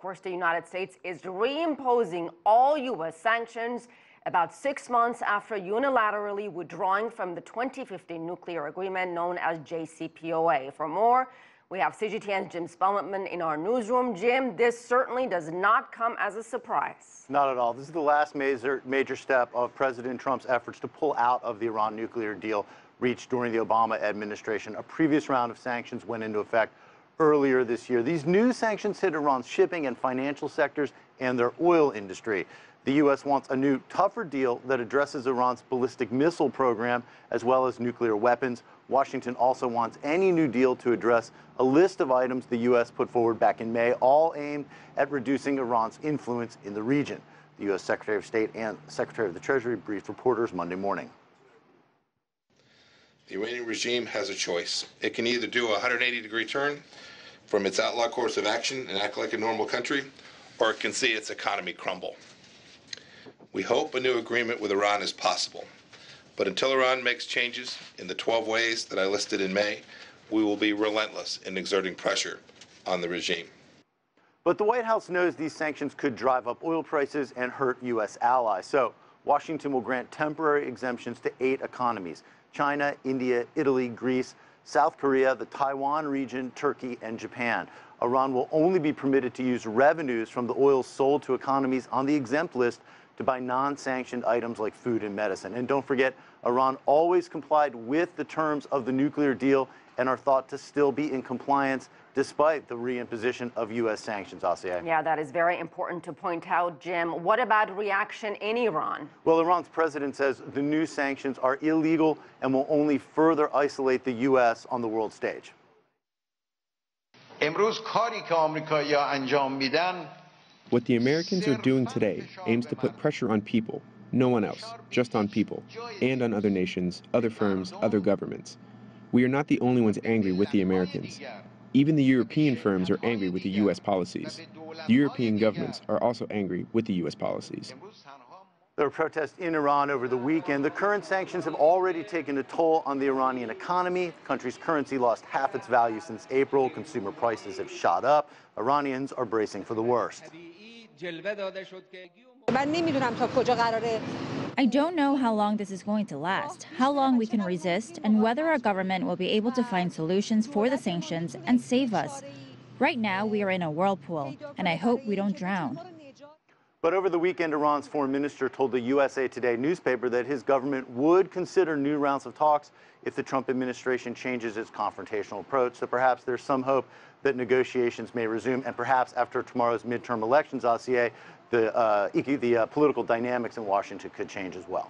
course, the United States is reimposing all U.S. sanctions about 6 months after unilaterally withdrawing from the 2015 nuclear agreement known as JCPOA. For more, we have CGTN's Jim Spellman in our newsroom. Jim, this certainly does not come as a surprise. Not at all. This is the last major step of President Trump's efforts to pull out of the Iran nuclear deal reached during the Obama administration. A previous round of sanctions went into effect earlier this year. These new sanctions hit Iran's shipping and financial sectors and their oil industry. The U.S. wants a new, tougher deal that addresses Iran's ballistic missile program as well as nuclear weapons. Washington also wants any new deal to address a list of items the U.S. put forward back in May, all aimed at reducing Iran's influence in the region. The U.S. Secretary of State and Secretary of the Treasury briefed reporters Monday morning. The Iranian regime has a choice. It can either do a 180-degree turn from its outlaw course of action and act like a normal country, or it can see its economy crumble. We hope a new agreement with Iran is possible, but until Iran makes changes in the 12 ways that I listed in May, we will be relentless in exerting pressure on the regime. But the White House knows these sanctions could drive up oil prices and hurt U.S. allies. So Washington will grant temporary exemptions to 8 economies: China, India, Italy, Greece, South Korea, the Taiwan region, Turkey, and Japan. Iran will only be permitted to use revenues from the oil sold to economies on the exempt list to buy non-sanctioned items like food and medicine. And don't forget, Iran always complied with the terms of the nuclear deal and are thought to still be in compliance despite the reimposition of U.S. sanctions, Asiye. Yeah, that is very important to point out, Jim. What about reaction in Iran? Well, Iran's president says the new sanctions are illegal and will only further isolate the U.S. on the world stage. What the Americans are doing today aims to put pressure on people, no one else, just on people, and on other nations, other firms, other governments. We are not the only ones angry with the Americans. Even the European firms are angry with the U.S. policies. The European governments are also angry with the U.S. policies. There were protests in Iran over the weekend. The current sanctions have already taken a toll on the Iranian economy. The country's currency lost half its value since April. Consumer prices have shot up. Iranians are bracing for the worst. I don't know how long this is going to last, how long we can resist, and whether our government will be able to find solutions for the sanctions and save us. Right now, we are in a whirlpool, and I hope we don't drown. But over the weekend, Iran's foreign minister told the USA Today newspaper that his government would consider new rounds of talks if the Trump administration changes its confrontational approach. So perhaps there's some hope that negotiations may resume, and perhaps after tomorrow's midterm elections, Asiye, the political dynamics in Washington could change as well.